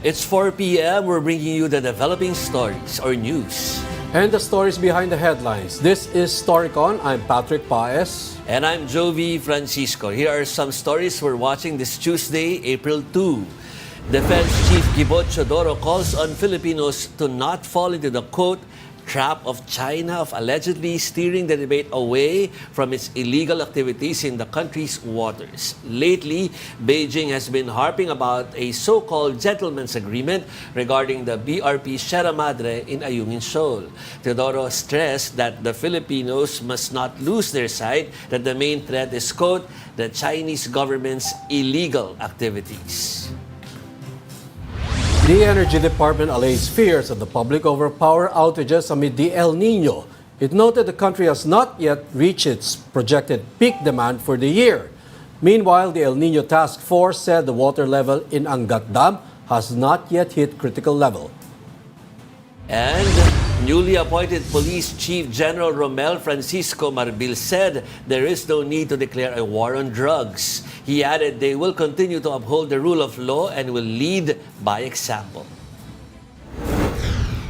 It's 4 p.m. We're bringing you the developing stories or news. And the stories behind the headlines. This is Storycon. I'm Patrick Paez. And I'm Jove Francisco. Here are some stories we're watching this Tuesday, April 2. Defense Chief Gibot Chodoro calls on Filipinos to not fall into the quote, trap of China of allegedly steering the debate away from its illegal activities in the country's waters. Lately, Beijing has been harping about a so-called gentleman's agreement regarding the BRP Sierra Madre in Ayungin Shoal. Teodoro stressed that the Filipinos must not lose their sight that the main threat is, quote, the Chinese government's illegal activities. The Energy Department allays fears of the public over power outages amid the El Nino. It noted the country has not yet reached its projected peak demand for the year. Meanwhile, the El Nino Task Force said the water level in Angat Dam has not yet hit critical level. And newly appointed Police Chief General Romel Francisco Marbil said there is no need to declare a war on drugs. He added they will continue to uphold the rule of law and will lead by example.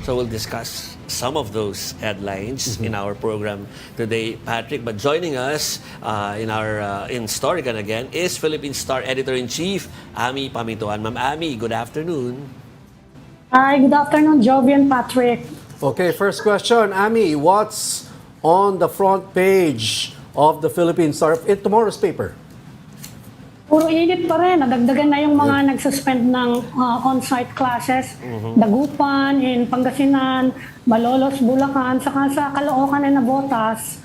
So we'll discuss some of those headlines in our program today, Patrick. But joining us in Storycon again is Philippine Star Editor-in-Chief, Amy Pamintuan. Ma'am Amy, good afternoon. Hi, good afternoon, Jove and Patrick. Okay, first question. Amy, what's on the front page of the Philippine Star in tomorrow's paper? Puro init pa rin. Nadagdagan na yung mga nagsuspend ng on-site classes. Dagupan, in Pangasinan, Malolos, Bulacan, saka sa Caloocan and Navotas.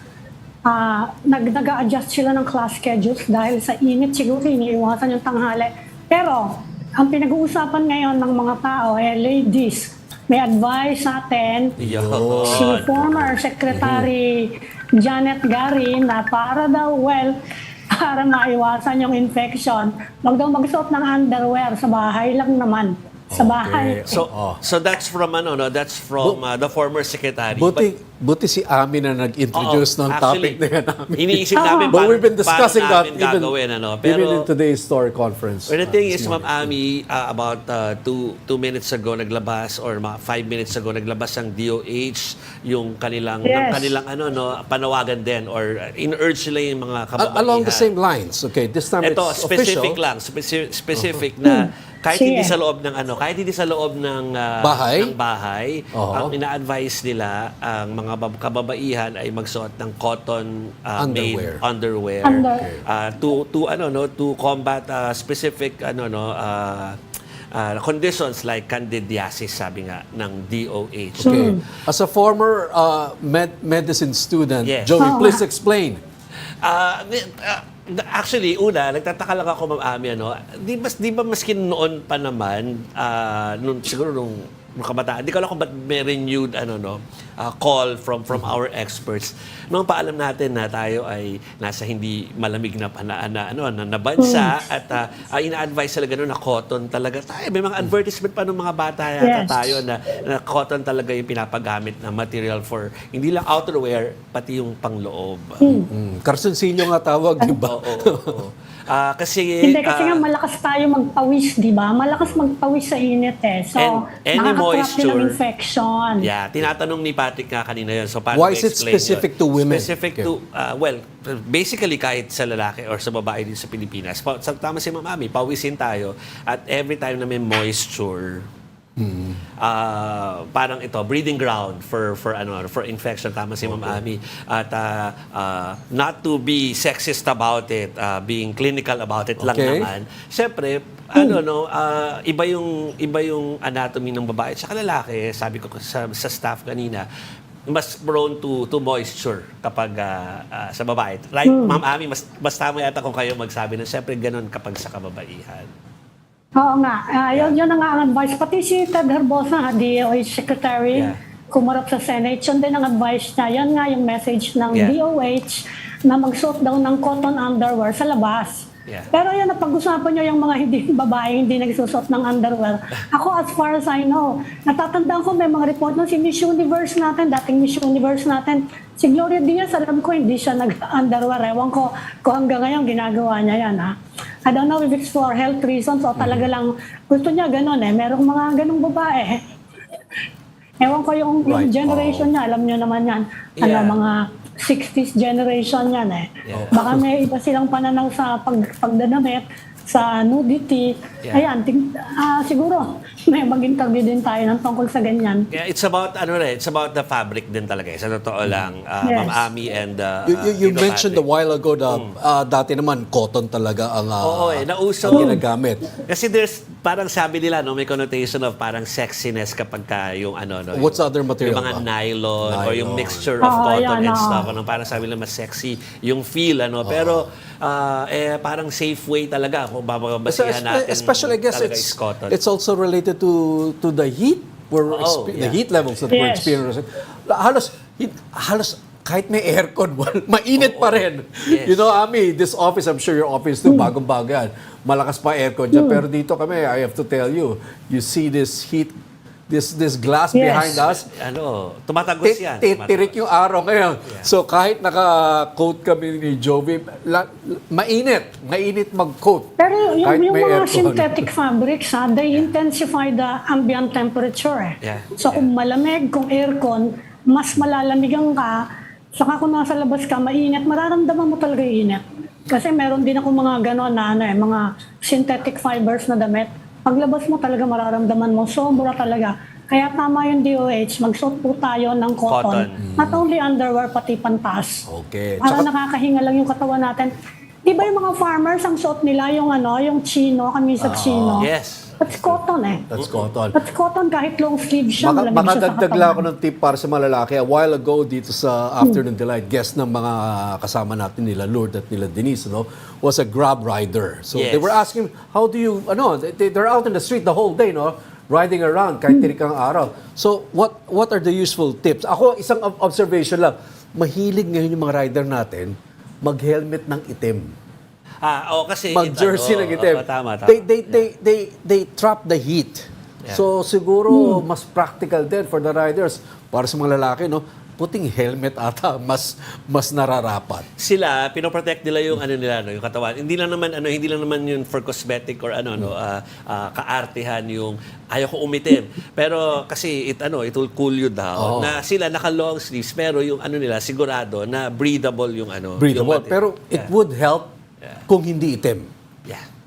Nag-a-adjust sila ng class schedules dahil sa init. Siguro iniiwasan yung tanghali. Pero, ang pinag-uusapan ngayon ng mga tao, ladies, may advice sa atin si former Secretary Janet Garin na para maiwasan yung infection, wag daw magsuot ng underwear sa bahay lang naman. Sa bahay. So that's from that's from the former secretary. Buti si Amy na nag-introduce ng topic na yan. Iniisip namin But we've been discussing that Pero in today's story conference. But the thing is, Ma'am Amy, about 2 minutes ago naglabas or mga 5 minutes ago naglabas ang DOH yung kanilang panawagan din or in-urge nila yung mga kababaihan. Along the same lines. Okay, this time ito, it's official. Specific na kahit hindi sa loob ng bahay, ang ina-advise nila ang mga kababaihan ay magsuot ng cotton made underwear to combat specific conditions like candidiasis, sabi nga ng DOH. Okay. As a former medicine student, Yes. Joey, please explain. Actually, nagtataka lang ako, Ma'am Amy, di ba maski noon pa naman, siguro nung kabataan, di ko alam kung ba't may renewed call from our experts. Nung paalam natin na tayo ay nasa hindi malamig na bansa at ina-advise talaga na cotton talaga tayo. May mga advertisement pa ng mga bata tayo na cotton talaga yung pinapagamit na material for hindi lang outerwear, pati yung pangloob. Karsunsilyo nga tawag, di ba? Kasi nga malakas tayo magpawis, di ba? Malakas magpawis sa init So, any moisture ng infection. Yeah, tinatanong ni Patrick nga kanina yun. So, why is it specific to women? Specific to, basically kahit sa lalaki or sa babae din sa Pilipinas. Tama si Ma'am Amy, pawisin tayo at every time na may moisture, parang ito breeding ground for infection, tama si Ma'am Amy, at not to be sexist about it, being clinical about it lang naman. Siyempre iba yung anatomy ng babae at saka lalaki. Sabi ko sa staff kanina, mas prone to moisture kapag sa babae. Right, Ma'am Amy, mas tama yata kung kayo magsabi na siyempre ganun kapag sa kababaihan. Oo nga. Yun ang ang advice. Pati si Ted Herbosa, DOH Secretary, kumarap sa Senate, yun din ang advice niya. Yan nga yung message ng DOH na magsuot daw ng cotton underwear sa labas. Yeah. Pero yan, napag-usapan nyo yung mga hindi babae, hindi nagsusot ng underwear. Ako, as far as I know, natatandaan ko may mga report na si Miss Universe natin, dating Miss Universe natin, si Gloria Diaz, alam ko hindi siya nag-underwear. Ewan ko kung hanggang ngayon ginagawa niya yan. Ha? I don't know if it's for health reasons o talaga lang gusto niya ganun eh. Merong mga ganung babae. Ewan ko yung generation niya, alam niyo naman yan. Yeah. Mga 60s generation yan eh. Yeah. Baka may iba silang pananaw sa pagdadamit, sa nudity. Yeah. Ayan, siguro may mag-interview din tayo ng tungkol sa ganyan. Yeah, it's about it's about the fabric din talaga. Sa totoo lang, Yes. Ma'am Ami and You Tito mentioned a Patrick. while ago na dati naman cotton talaga ang, Oo, nauso. ang ginagamit. Kasi there's parang sabi nila may connotation of parang sexiness kapag yung What's other material yung mga ba? nylon or yung Nylon. mixture of cotton yan, and stuff parang sabi nila mas sexy yung feel pero parang safe way talaga kung babasihan natin. Especially, I guess talaga is cotton. it's also related to the heat. The heat levels that we're Yes. experiencing. Halos kahit may aircon, mainit pa rin. Yes. You know, Ami, this office, I'm sure your office too, bagong-bago yan. Malakas pa aircon dyan. Pero dito kami, I have to tell you, you see this heat, this glass Yes. behind us, Tumatagos yan. titirik yung araw ngayon. So kahit naka-coat kami ni Jove, mainit mag-coat. Pero Kahit yung may mga aircon. synthetic fabrics, they intensify the ambient temperature. Yeah. So kung malamig, kung aircon, mas malalamigan ka. Saka kung nasa labas ka, mainit, mararamdaman mo talaga yung init. Kasi meron din ako mga gano'n na mga synthetic fibers na damit. Paglabas mo talaga mararamdaman mo, sobra talaga. Kaya tama yung DOH, magsuot po tayo ng cotton. Not only underwear, pati pantas. Okay. Para nakakahinga lang yung katawan natin. Di ba yung mga farmers, ang suot nila yung yung chino, kamisag chino? Yes. That's cotton eh. That's cotton. That's cotton kahit long sleeve siya. malamig siya sa Makadagdag lang ako katawan. ng tip para sa mga lalaki. A while ago dito sa Afternoon Delight, guest ng mga kasama natin nila Lourdes at nila Denise, was a Grab rider. So Yes. they were asking, how do you, they're out in the street the whole day, riding around kahit tirikang araw. So what are the useful tips? Ako, isang observation lang. Mahilig ngayon yung mga rider natin mag-helmet ng itim. Kasi Mag-jersey ng itim. Tama. They trap the heat. Yeah. So siguro mas practical din for the riders para sa mga lalaki, puting helmet ata mas nararapat. Sila pinoprotect nila yung yung katawan. Hindi lang naman yun for cosmetic or kaartehan yung ayaw ko umitim. Pero kasi it will cool you down. Na sila naka long sleeves pero yung nila sigurado na breathable yung Breathable. yung Pero it would help kung hindi itim.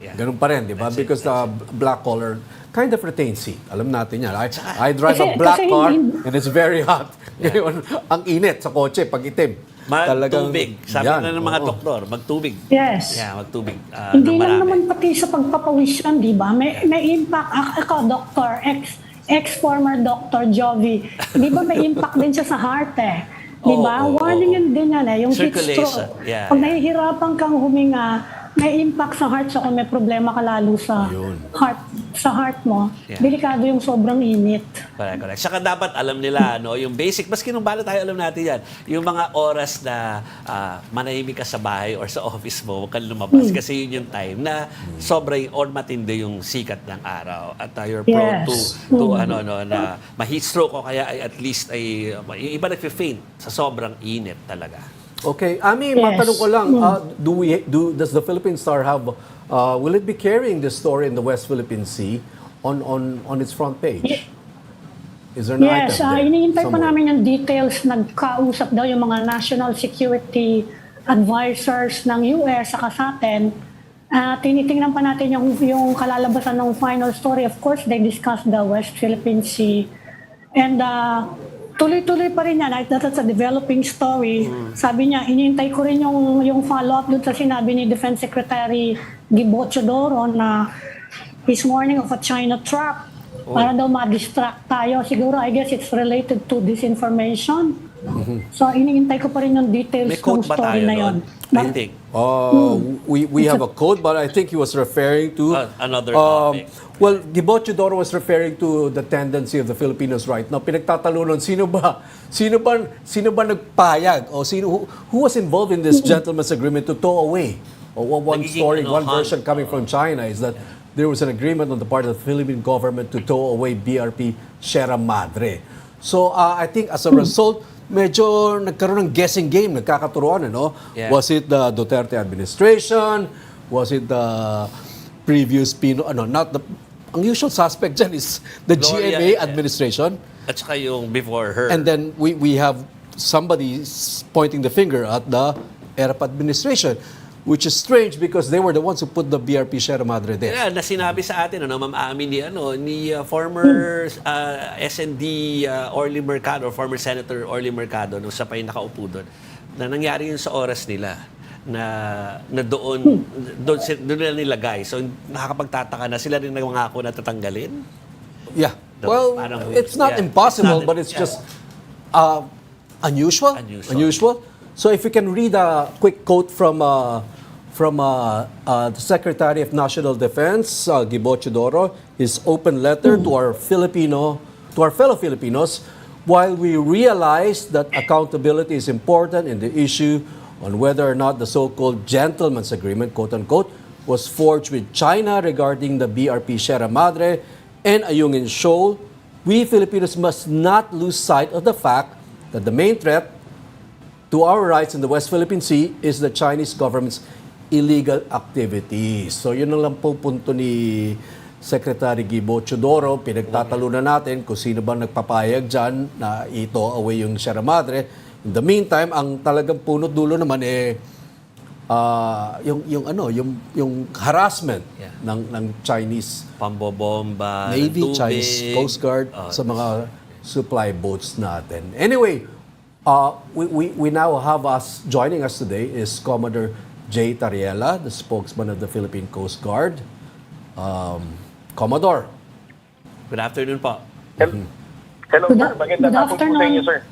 Yeah. Ganun pa rin, di ba? That's it, Because the black collar kind of retains heat. Alam natin yan. I drive a Kasi- black kasi car hindi- and it's very hot. Ngayon, ang init sa kotse pag itim. Magtubig. Sabi Yan, na ng mga oo. doktor, magtubig. Yes. Yeah, magtubig. Hindi ng lang marami. naman pati sa pagpapawis yan, di ba? May impact. Ako, doctor, ex-former Dr. Jove, di ba may impact din siya sa heart eh? Di ba? Warning yun din yan eh, yung heat Circulation. stroke. Yeah, Pag yeah. nahihirapan kang huminga, may impact sa heart so kung may problema ka lalo sa heart mo, Yeah. delikado yung sobrang init. Correct. Saka dapat alam nila, yung basic, maski nung bala tayo alam natin yan, yung mga oras na manahimik ka sa bahay or sa office mo, huwag kang lumabas kasi yun yung time na sobrang or matindi yung sikat ng araw at you're prone Yes. to na ma-heat stroke o kaya ay at least ay yung iba nagfi-faint sa sobrang init talaga. Okay. Ami, Yes. matanong ko lang, does the Philippine Star have, will it be carrying this story in the West Philippine Sea on its front page? Is there an Yes, item there? iniintay pa somewhere? namin yung details. Nagkausap daw yung mga national security advisors ng US saka sa atin. Tinitingnan pa natin yung kalalabasan ng final story. Of course, they discussed the West Philippine Sea. And tuloy-tuloy pa rin yan. That's a developing story. Sabi niya, iniintay ko rin yung follow-up dun sa sinabi ni Defense Secretary Gibocho Doro na he's warning of a China trap. Para daw ma-distract tayo. Siguro, I guess it's related to disinformation. So, iniintay ko pa rin yung details May ng quote ba story tayo na yun. doon? I think. We have a code, but I think he was referring to Another topic. Well, Gibocho Doro was referring to the tendency of the Filipinos right now. Pinagtatalunan, sino ba nagpayag o who was involved in this gentleman's agreement to tow away One Nagiging story, ano, one version coming from China is that there was an agreement on the part of the Philippine government to tow away BRP Sierra Madre. So I think as a result, medyo nagkaroon ng guessing game, nagkakaturuan, ano? Yeah. Was it the Duterte administration? Was it the previous not the, ang usual suspect dyan is the Gloria, GMA administration. At saka yung before her. And then we have somebody pointing the finger at the ERAP administration, which is strange because they were the ones who put the BRP Sierra Madre there. Yeah, na sinabi sa atin, Ma'am Amy, ni former SND Orly Mercado, former Senator Orly Mercado, nung siya pa yung nakaupo doon, na nangyari yun sa oras nila na doon nila nilagay. So nakakapagtataka na sila rin nangako na tatanggalin. Yeah. Well, it's not impossible, but it's just unusual. So if you can read a quick quote from the Secretary of National Defense, Gibo Chodoro, his open letter to our fellow Filipinos, while we realize that accountability is important in the issue on whether or not the so-called gentleman's agreement, quote-unquote, was forged with China regarding the BRP Sierra Madre and Ayungin Shoal, we Filipinos must not lose sight of the fact that the main threat to our rights in the West Philippine Sea is the Chinese government's illegal activities. So yun ang lang po punto ni Secretary Gibo Chodoro. Pinagtatalunan natin kung sino bang nagpapayag dyan na ito away yung Sierra Madre. In the meantime, ang talagang punot dulo naman yung harassment ng Chinese Pambobomba, Navy, tubig, Chinese Coast Guard sa mga supply boats natin. Anyway, we now have joining us today is Commodore J. Tariela, the spokesman of the Philippine Coast Guard. Commodore. Good afternoon po. Hello, sir. Magandang hapon po sa inyo, sir.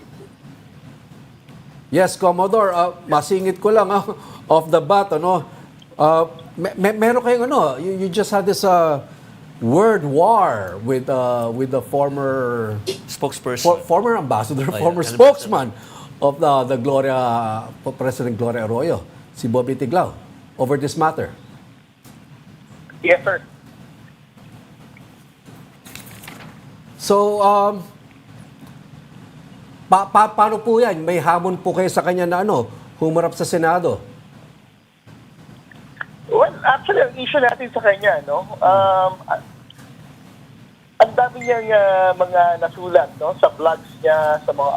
Yes, Commodore, masingit ko lang off the bat, meron kayong you just had this word war with the former Spokesperson. former ambassador, former spokesman of the President Gloria Arroyo, si Bobby Tiglao, over this matter. Yes, sir. So, paano po yan? May hamon po kayo sa kanya na humarap sa Senado? Well, actually, ang issue natin sa kanya, ang dami niyang mga nasulat, sa blogs niya, sa mga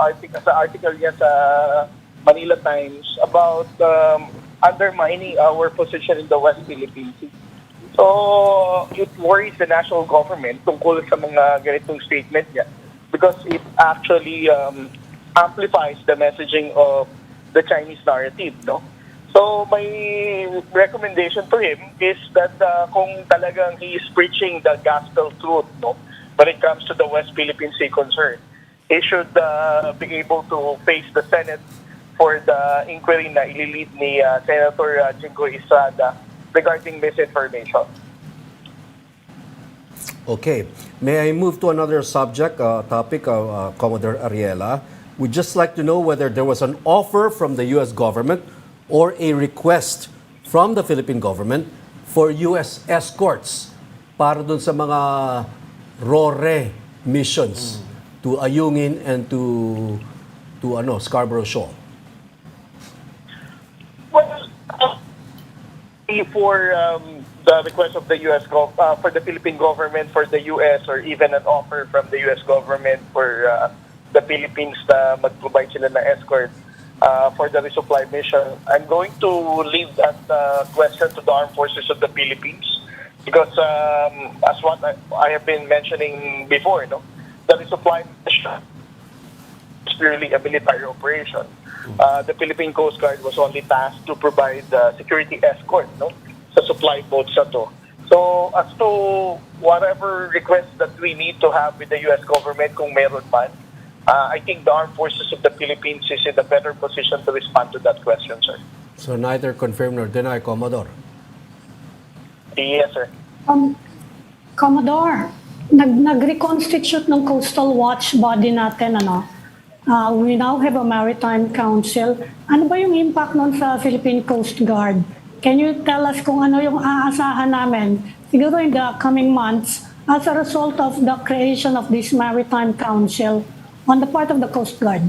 article niya sa Manila Times about undermining our position in the West Philippine Sea. So, it worries the national government tungkol sa mga ganitong statement niya because it actually amplifies the messaging of the Chinese narrative, So, my recommendation to him is that kung talagang he is preaching the gospel truth, when it comes to the West Philippine Sea concern, he should be able to face the Senate for the inquiry na ililid ni Senator Jingo Estrada regarding misinformation. Okay. May I move to another topic, Commodore Ariela? We'd just like to know whether there was an offer from the U.S. government or a request from the Philippine government for U.S. escorts para dun sa mga RORE missions to Ayungin and to Scarborough Shoal. Well, for the request of the U.S. For the Philippine government, for the U.S. or even an offer from the U.S. government for the Philippines na mag-provide sila na escort for the resupply mission, I'm going to leave that question to the Armed Forces of the Philippines because as what I have been mentioning before, the resupply mission is purely a military operation. The Philippine Coast Guard was only tasked to provide security escort sa supply boats na to. So as to whatever requests that we need to have with the U.S. government kung meron man, I think the Armed Forces of the Philippines is in a better position to respond to that question, sir. So neither confirm nor deny, Commodore? Yes, sir. Commodore, nag-reconstitute ng Coastal Watch body natin, we now have a Maritime Council. Ano ba yung impact nun sa Philippine Coast Guard? Can you tell us kung ano yung aasahan namin siguro in the coming months as a result of the creation of this Maritime Council on the part of the Coast Guard?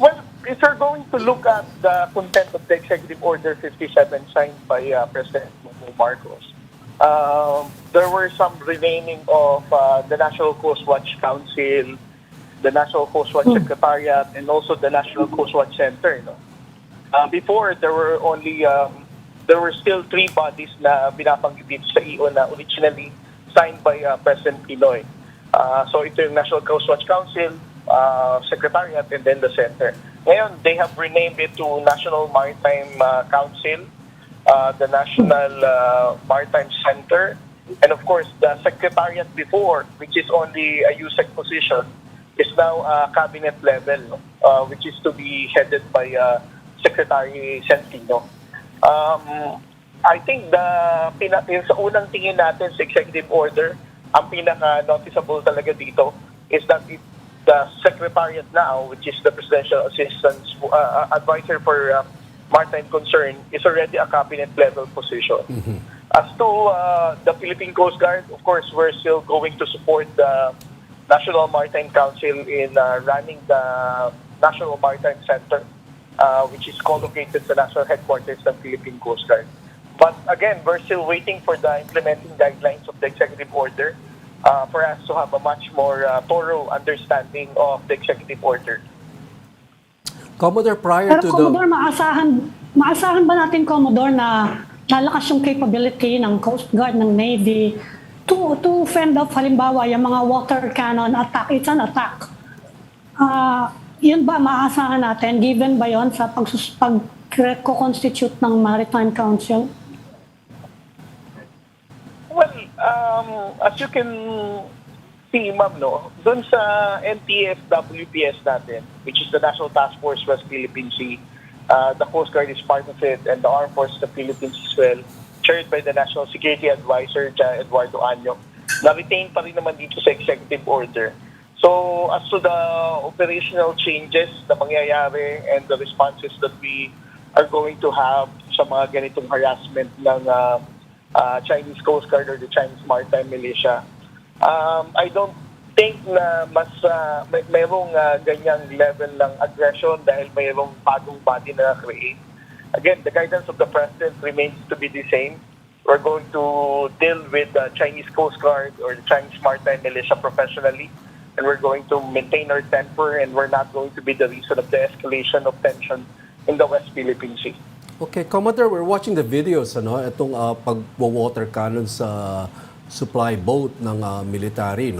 Well, if you're going to look at the content of the Executive Order 57 signed by President Marcos, there were some renaming of the National Coast Watch Council, the National Coast Watch Secretariat, and also the National Coast Watch Center. No? Before, there were still three bodies na binabanggit dito sa EO na originally signed by President Pinoy. So ito yung National Coast Watch Council, Secretariat, and then the Center. Ngayon, they have renamed it to National Maritime Council, the National Maritime Center, and of course, the Secretariat before, which is only a USEC position, is now cabinet level, which is to be headed by Secretary Centino. I think yung sa unang tingin natin sa executive order, ang pinaka-noticeable talaga dito is that the Secretariat now, which is the Presidential Assistance Advisor for Maritime Concern, is already a cabinet-level position. As to the Philippine Coast Guard, of course, we're still going to support the National Maritime Council in running the National Maritime Center, which is co-located sa national headquarters ng Philippine Coast Guard. But again, we're still waiting for the implementing guidelines of the executive order for us to have a much more thorough understanding of the executive order. Commodore, prior Pero to Commodore, maasahan ba natin, Commodore, na lalakas yung capability ng Coast Guard, ng Navy to fend off, halimbawa, yung mga water cannon attack? It's an attack. Yun ba maaasahan natin, given ba yun sa pag-constitute ng Maritime Council? Well, as you can see, ma'am, no, dun sa NTF WPS natin, which is the National Task Force West Philippine Sea, the Coast Guard is part of it, and the Armed Forces of the Philippines as well, chaired by the National Security Advisor, Eduardo Año, na-retain pa rin naman dito sa executive order. So, as to the operational changes na mangyayari and the responses that we are going to have sa mga ganitong harassment ng Chinese Coast Guard or the Chinese Maritime Militia, I don't think na mas mayroong ganyang level ng aggression dahil mayroong bagong body na create. Again, the guidance of the President remains to be the same. We're going to deal with the Chinese Coast Guard or the Chinese Maritime Militia professionally, and we're going to maintain our temper, and we're not going to be the reason of the escalation of tension in the West Philippine Sea. Okay, Commodore, we're watching the videos, itong pag-water cannon sa supply boat ng military,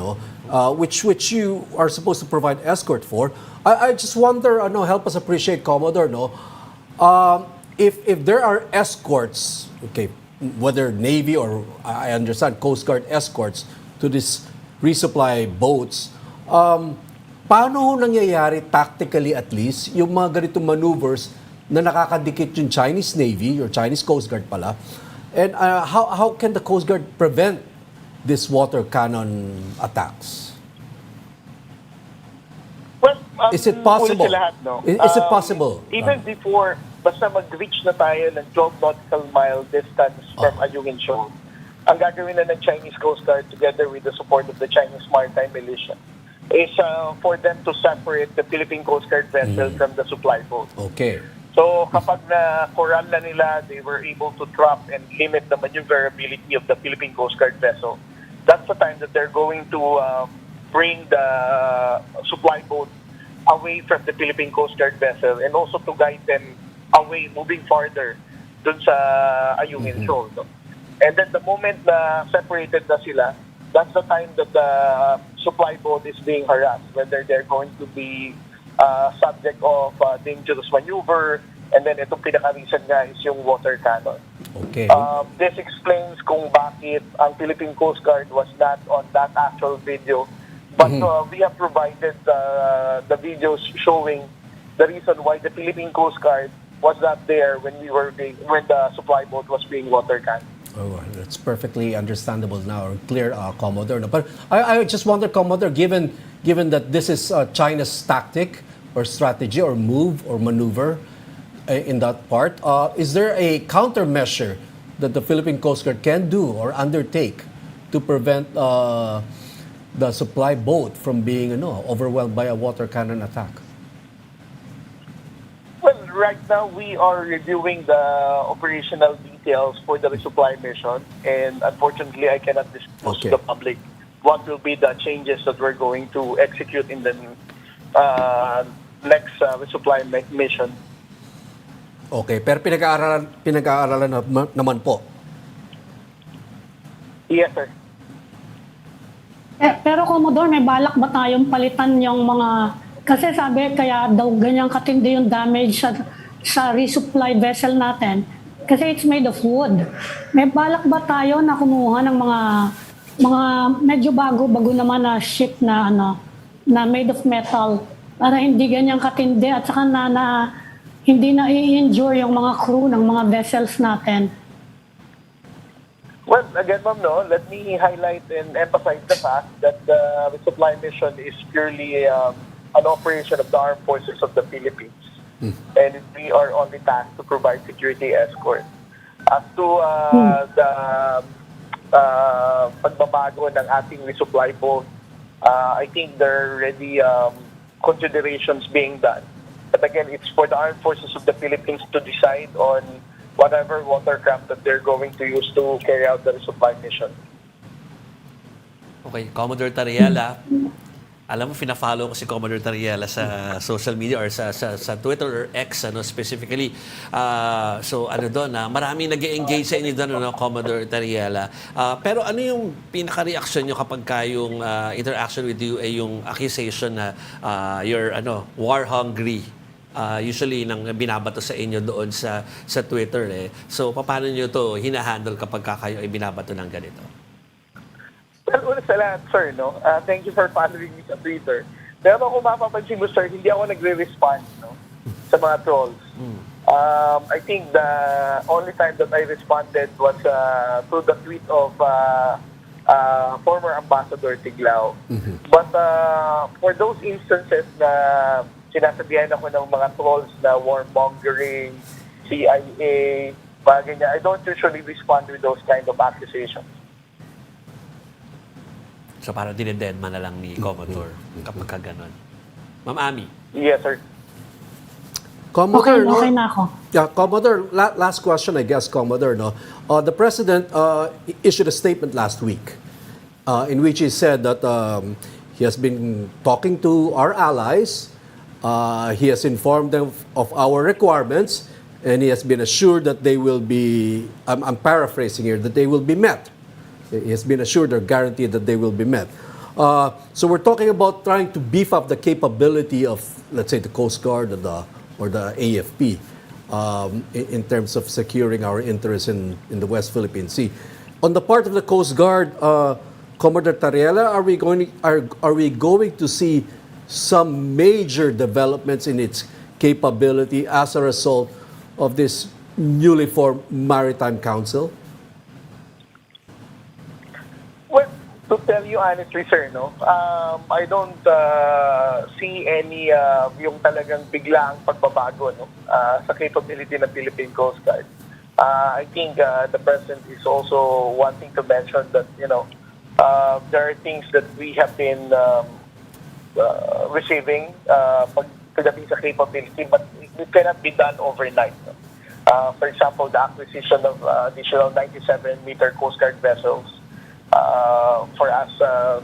which you are supposed to provide escort for. I just wonder, help us appreciate, Commodore, if there are escorts, okay, whether Navy or I understand Coast Guard escorts to these resupply boats, paano nangyayari tactically at least yung mga ganitong maneuvers na nakakadikit yung Chinese Navy or Chinese Coast Guard pala, and how can the Coast Guard prevent this water cannon attacks? Well, Is it possible? Lahat, no? Is it possible? Even before, basta mag-reach na tayo ng 12 nautical mile distance from Ayungin Shoal, ang gagawin na ng Chinese Coast Guard together with the support of the Chinese Maritime Militia is for them to separate the Philippine Coast Guard vessel from the supply boat. Okay. So kapag na-corral na nila, they were able to trap and limit the maneuverability of the Philippine Coast Guard vessel. That's the time that they're going to bring the supply boat away from the Philippine Coast Guard vessel and also to guide them away, moving farther dun sa Ayungin Shoal. No? And then the moment na separated na sila, that's the time that the supply boat is being harassed, whether they're going to be subject of dangerous maneuver, and then itong pinaka-reason nga is yung water cannon. Okay. This explains kung bakit ang Philippine Coast Guard was not on that actual video, but we have provided the videos showing the reason why the Philippine Coast Guard was not there when the supply boat was being water canned. Oh, that's perfectly understandable now, or clear, Commodore. But I just wonder, Commodore, given that this is China's tactic or strategy or move or maneuver, in that part. Is there a countermeasure that the Philippine Coast Guard can do or undertake to prevent the supply boat from being overwhelmed by a water cannon attack? Well, right now we are reviewing the operational details for the resupply mission, and unfortunately, I cannot disclose to the public what will be the changes that we're going to execute in the next resupply mission. Okay, pero pinag-aaralan naman po. Yes, sir. Pero Commodore, may balak ba tayong palitan yung mga... Kasi sabi, kaya daw ganyang katindi yung damage sa resupply vessel natin. Kasi it's made of wood. May balak ba tayo na kumuha ng mga medyo bago naman na ship na made of metal para hindi ganyang katindi at saka na hindi na i-injure yung mga crew ng mga vessels natin? Well, again, ma'am, let me highlight and emphasize the fact that the resupply mission is purely an operation of the armed forces of the Philippines. And we are only tasked to provide security escort. As to the pagbabago ng ating resupply boat, I think there are already considerations being done. But again, it's for the armed forces of the Philippines to decide on whatever watercraft that they're going to use to carry out the resupply mission. Okay, Commodore Tariela, alam mo, fina-follow ko si Commodore Tariela sa social media or sa Twitter or X specifically. So doon, maraming nag-engage sa inyo doon, Commodore Tariela. Pero ano yung pinaka-reaction nyo kapag yung interaction with you ay yung accusation na you're war-hungry? Usually nang binabato sa inyo doon sa Twitter. So paano nyo to hinahandle kapag kayo ay binabato ng ganito? Well, una sa lahat, sir, thank you for following me sa Twitter. Pero kung mapapansin mo, sir, hindi ako nagre-respond sa mga trolls. I think the only time that I responded was to the tweet of former Ambassador Tiglao. But for those instances na sinasabihan ako ng mga trolls na warmongering, CIA, mga ganyan, I don't usually respond with those kind of accusations. So para dinededma na lang ni Commodore kapag kaganon. Ma'am Amy. Yes, sir. Commodore, Okay na ako. Yeah, Commodore, last question, I guess, Commodore. The President issued a statement last week in which he said that he has been talking to our allies. He has informed them of our requirements, and he has been assured that they will be, I'm paraphrasing here, that they will be met. He has been assured or guaranteed that they will be met. So we're talking about trying to beef up the capability of, let's say, the Coast Guard or the AFP in terms of securing our interests in the West Philippine Sea. On the part of the Coast Guard, Commodore Tariela, are we going to see some major developments in its capability as a result of this newly formed Maritime Council? Well, to tell you honestly, sir, I don't see any yung talagang biglaang pagbabago sa capability ng Philippine Coast Guard. I think the President is also wanting to mention that, there are things that we have been receiving pagdating sa capability, but it cannot be done overnight. For example, the acquisition of additional 97-meter Coast Guard vessels for us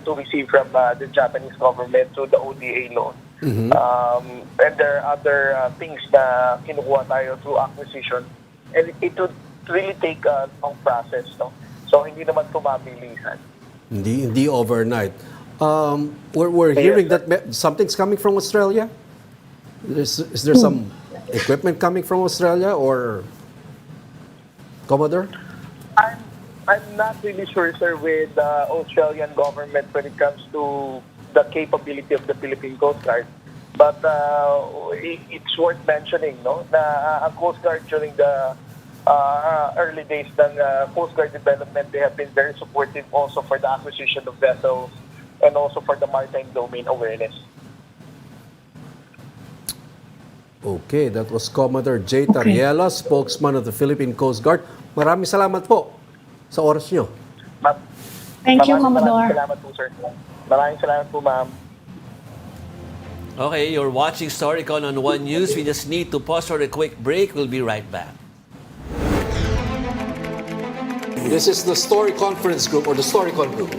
to receive from the Japanese government through the ODA loan. And there are other things na kinukuha tayo through acquisition. And it would really take a long process. So hindi naman ito mabilisan. Hindi overnight. We're hearing that something's coming from Australia. Is there some equipment coming from Australia or Commodore? I'm not really sure, sir, with the Australian government when it comes to the capability of the Philippine Coast Guard. But it's worth mentioning, na ang Coast Guard during the early days ng Coast Guard development, they have been very supportive also for the acquisition of vessels and also for the maritime domain awareness. Okay, that was Commodore J. Tariela, spokesman of the Philippine Coast Guard. Maraming salamat po sa oras nyo. Ma- Thank you, Maraming Commodore. salamat po, sir. Maraming salamat po, ma'am. Okay, you're watching Storycon on One News. We just need to pause for a quick break. We'll be right back. This is the Story Conference Group or the Storycon Group.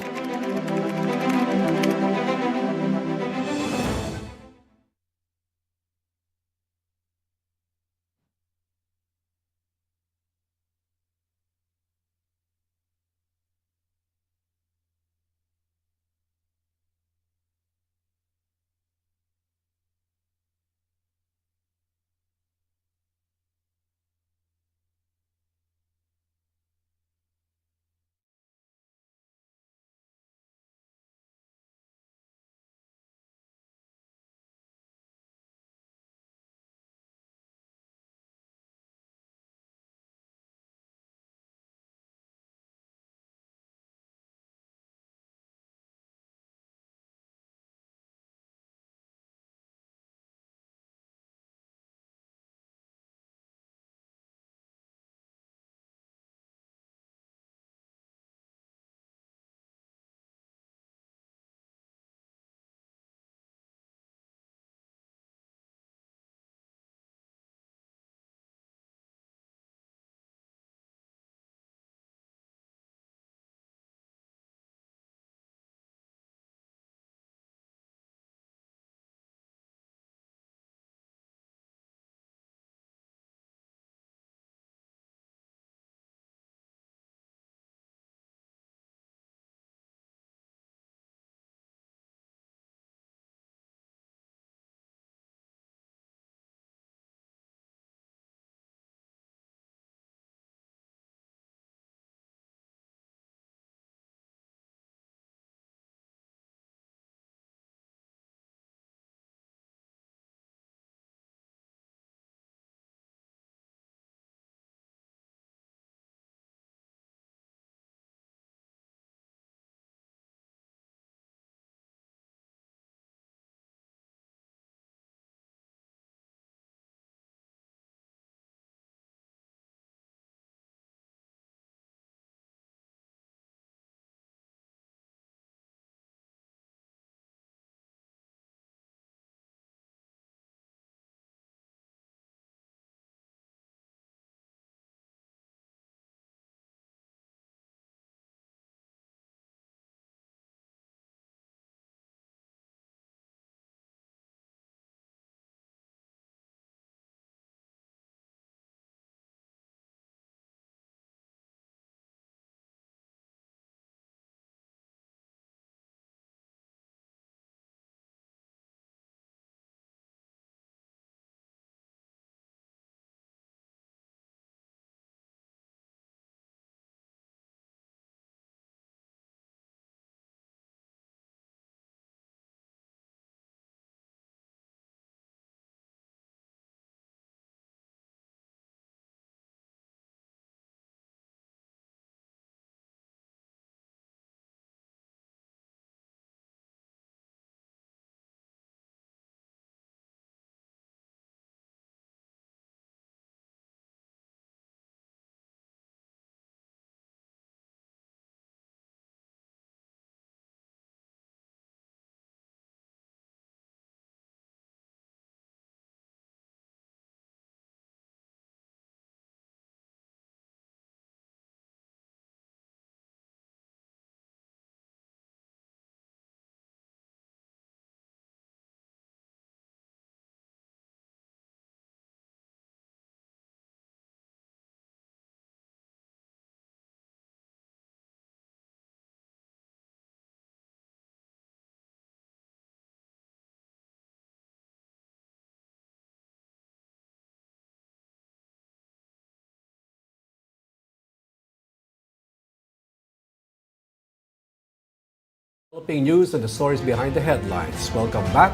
Developing news and the stories behind the headlines. Welcome back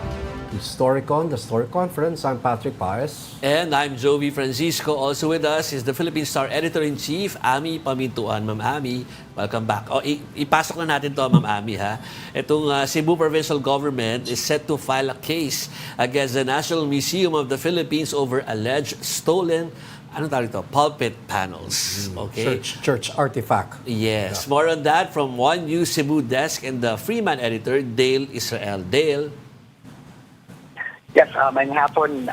Storycon, the Story Conference. I'm Patrick Paez. And I'm Jove Francisco. Also with us is the Philippine Star Editor-in-Chief, Amy Pamintuan. Ma'am Amy, welcome back. Ipasok na natin to, Ma'am Amy, ha? Itong Cebu Provincial Government is set to file a case against the National Museum of the Philippines over alleged stolen, pulpit panels. Okay? Church artifact. Yes. More on that from One News Cebu desk and the Freeman editor, Dale Israel. Dale. Yes, magandang hapon,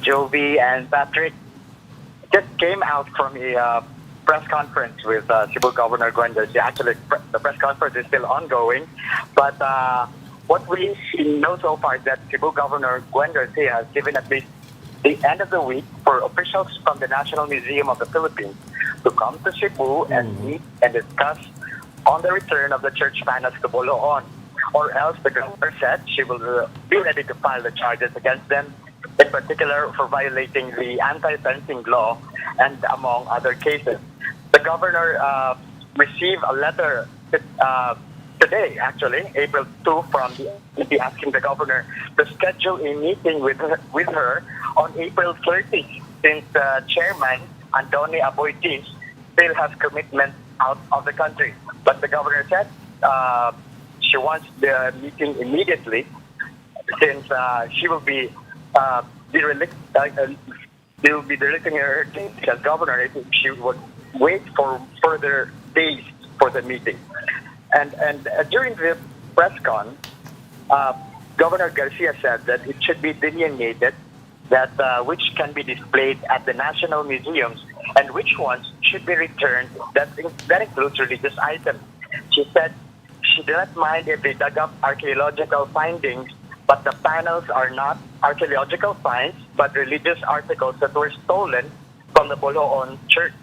Jovi and Patrick. Just came out from a press conference with Cebu Governor Guendas. Actually, the press conference is still ongoing, but what we know so far is that Cebu Governor Guendas has given at least the end of the week for officials from the National Museum of the Philippines to come to Cebu and meet and discuss on the return of the church panels to Boloon. Or else the governor said she will be ready to file the charges against them, in particular for violating the anti-fencing law and among other cases. The governor received a letter today, actually, April 2, from the NP asking the governor to schedule a meeting with her on April 30, since Chairman Andoni Aboitis still has commitment out of the country. But the governor said she wants the meeting immediately, since she will be delicting her duties as governor if she would wait for further days for the meeting. And during the press con, Governor Garcia said that it should be delineated that which can be displayed at the national museums and which ones should be returned. That includes religious items. She said she did not mind if they dug up archaeological findings, but the panels are not archaeological finds, but religious articles that were stolen from the Boloon church.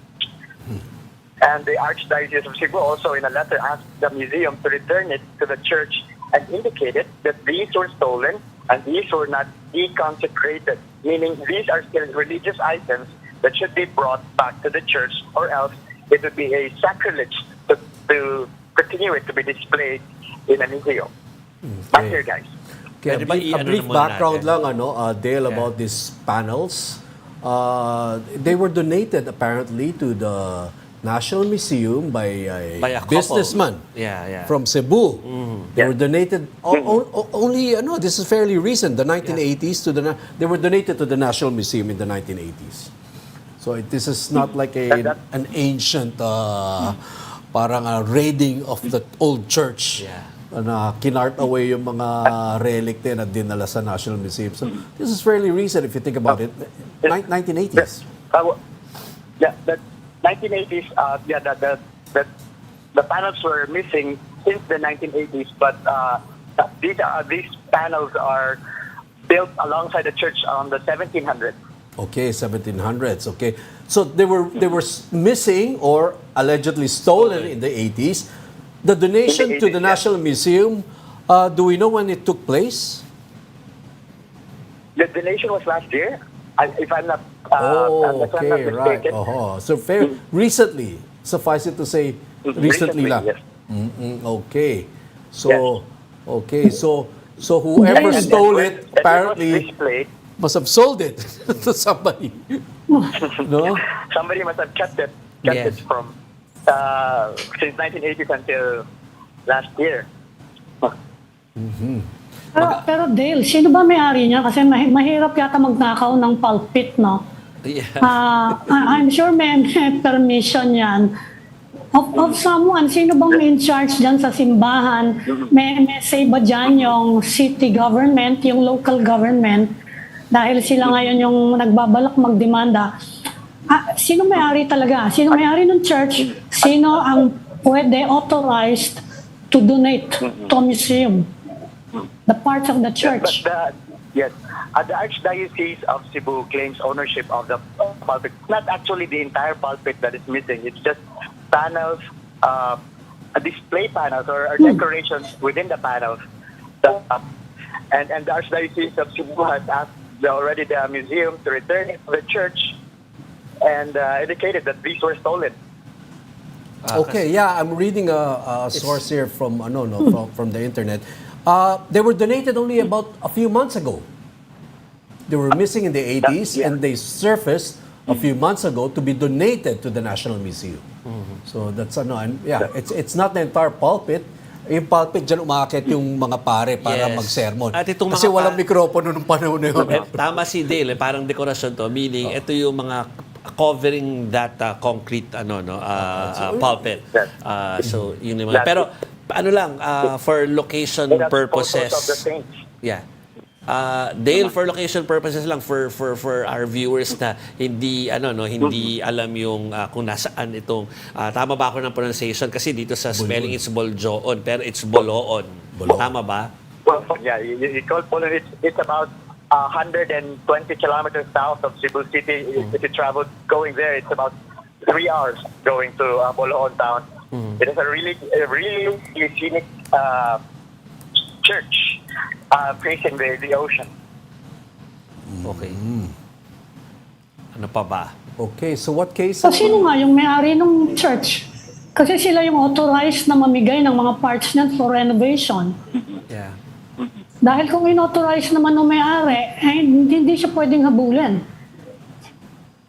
And the Archdiocese of Cebu also in a letter asked the museum to return it to the church and indicated that these were stolen and these were not deconsecrated, meaning these are still religious items that should be brought back to the church, or else it would be a sacrilege to continue it to be displayed in a museum. Back here, guys. Okay, a brief background lang, Dale, about these panels. They were donated apparently to the National Museum by a businessman from Cebu. They were donated only, this is fairly recent, the 1980s they were donated to the National Museum in the 1980s. So this is not like an ancient parang raiding of the old church na kinart away yung mga relic din at dinala sa National Museum. So this is fairly recent if you think about it. 1980s. The 1980s, the panels were missing since the 1980s, but these panels are built alongside the church on the 1700s. Okay, 1700s. Okay, so they were missing or allegedly stolen in the 80s. The donation to the National Museum, do we know when it took place? The donation was last year, if I'm not. Okay, right. So recently, suffice it to say, recently lang. Yes. Okay, so so whoever stole it apparently must have sold it to somebody. No? Somebody must have kept it from since 1980s until last year. Pero Dale, sino ba may-ari niya? Kasi mahirap yata magnakaw ng pulpit, no? I'm sure may permission yan. Of someone, sino bang in charge dyan sa simbahan? May say ba dyan yung city government, yung local government? Dahil sila ngayon yung nagbabalak magdemanda. Sino may-ari talaga? Sino may-ari ng church? Sino ang pwede authorized to donate to a museum? The parts of the church. The Archdiocese of Cebu claims ownership of the pulpit. Not actually the entire pulpit that is missing. It's just panels, display panels or decorations within the panels. And the Archdiocese of Cebu has asked already the museum to return it to the church and indicated that these were stolen. Okay, yeah, I'm reading a source here from from the internet. They were donated only about a few months ago. They were missing in the 80s Yeah. and they surfaced a few months ago to be donated to the National Museum. So that's and yeah, it's not the entire pulpit. Yung pulpit dyan umakit yung mga pare para Yes. mag-sermon. At itong Kasi mga walang mikropono nung panahon na yun. Tama si Dale, parang dekorasyon to, meaning ito yung mga covering that concrete pulpit. So yun yung mga. Pero ano lang for location And that's purposes. photos of the saints. Yeah. Dale, for location purposes lang for our viewers na hindi hindi alam yung kung nasaan itong tama ba ako ng pronunciation kasi dito sa spelling it's Boljoon pero it's Boloon. Tama ba? Well, yeah, you call Poland. It's about 120 kilometers south of Cebu City. If you travel going there, it's about 3 hours going to Boloon town. It is a really scenic church facing the ocean. Okay. Ano pa ba? Okay, so what case? So sino nga yung may-ari ng church? Kasi sila yung authorized na mamigay ng mga parts niyan for renovation. Yeah. Dahil kung inauthorize naman ng may-ari, hindi siya pwedeng habulin.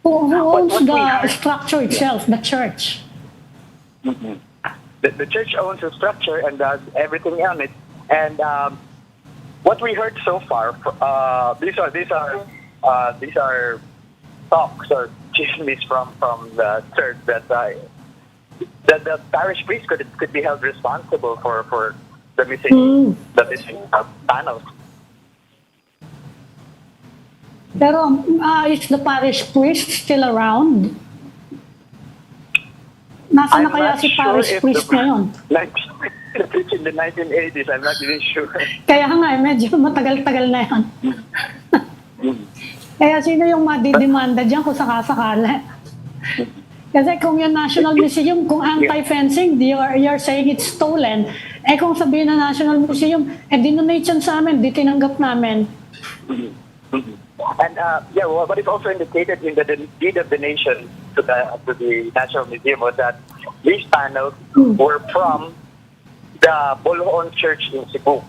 Who owns the structure itself, the church? The church owns the structure and does everything on it. And what we heard so far, these are talks or chismes from the church that the parish priest could be held responsible for the missing panels. Pero is the parish priest still around? Nasaan na kaya si parish priest ngayon? Like in the 1980s, I'm not even sure. Kaya nga, medyo matagal-tagal na yan. Kaya sino yung madidemanda dyan kung sakasakala? Kasi kung yung National Museum, kung anti-fencing, you're saying it's stolen. Eh kung sabihin na National Museum, dinonate yan sa amin, di tinanggap namin. And what is also indicated in the deed of donation to the National Museum was that these panels were from the Boloon Church in Cebu.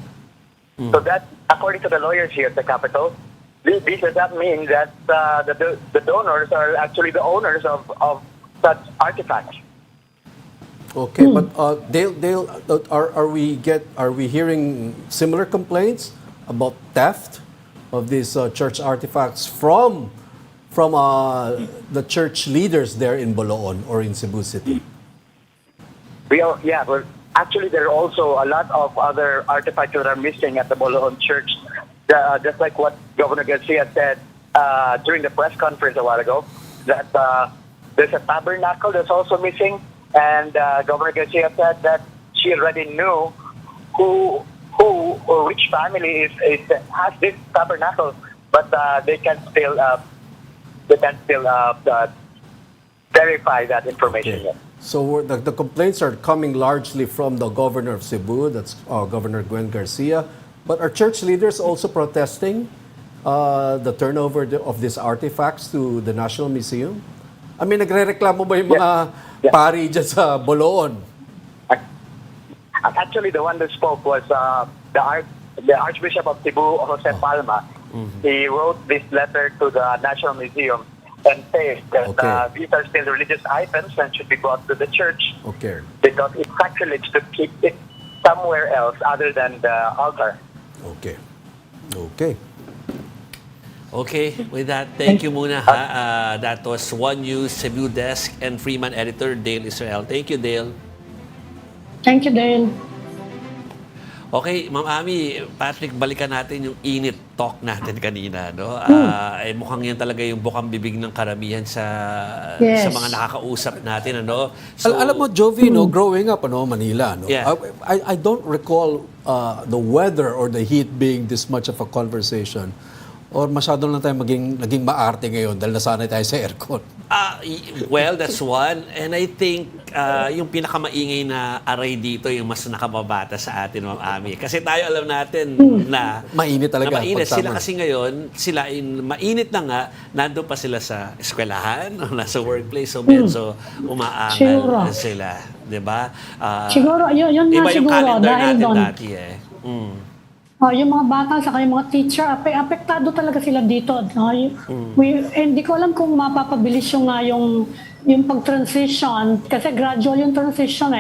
So that, according to the lawyers here at the Capitol, does that mean that the donors are actually the owners of such artifacts? Okay, but Dale, are we hearing similar complaints about theft of these church artifacts from the church leaders there in Boloon or in Cebu City? Well, actually, there are also a lot of other artifacts that are missing at the Boloon Church. Just like what Governor Garcia said during the press conference a while ago, that there's a tabernacle that's also missing, and Governor Garcia said that she already knew who or which family has this tabernacle, but they can still verify that information yet. So the complaints are coming largely from the governor of Cebu, that's Governor Gwen Garcia. But are church leaders also protesting the turnover of these artifacts to the National Museum? I mean, nagre-reklamo ba yung mga pari dyan sa Boloon? Actually, the one that spoke was the Archbishop of Cebu, Jose Palma. He wrote this letter to the National Museum and says that these are still religious items and should be brought to the church. Okay. Because it's sacrilege to keep it somewhere else other than the altar. Okay. Okay, with that, thank you muna ha. That was One News Cebu Desk and Freeman Editor Dale Israel. Thank you, Dale. Thank you, Dale. Okay, Ma'am Ami, Patrick, balikan natin yung init talk natin kanina, no? Mukhang yan talaga yung bukang bibig ng karamihan sa mga nakakausap natin, ano? So, Alam mo, Jove, growing up, Manila, Yeah. I don't recall the weather or the heat being this much of a conversation. Or masyado lang tayo naging maarte ngayon dahil nasanay tayo sa aircon. Well, that's one. And I think yung pinakamaingay na aray dito yung mas nakababata sa atin, Ma'am Ami. Kasi tayo alam natin na Mainit talaga. Na mainit. pag Sila summer. kasi ngayon, mainit na nga, nandun pa sila sa eskwelahan o nasa workplace. So medyo umaangal Siguro. sila. Diba? Siguro, yun nga Iba yung siguro, calendar dahil natin doon. dati eh. Yung mga bata saka yung mga teacher, apektado talaga sila dito. No? Hindi ko alam kung mapapabilis yung pag-transition kasi gradual yung transition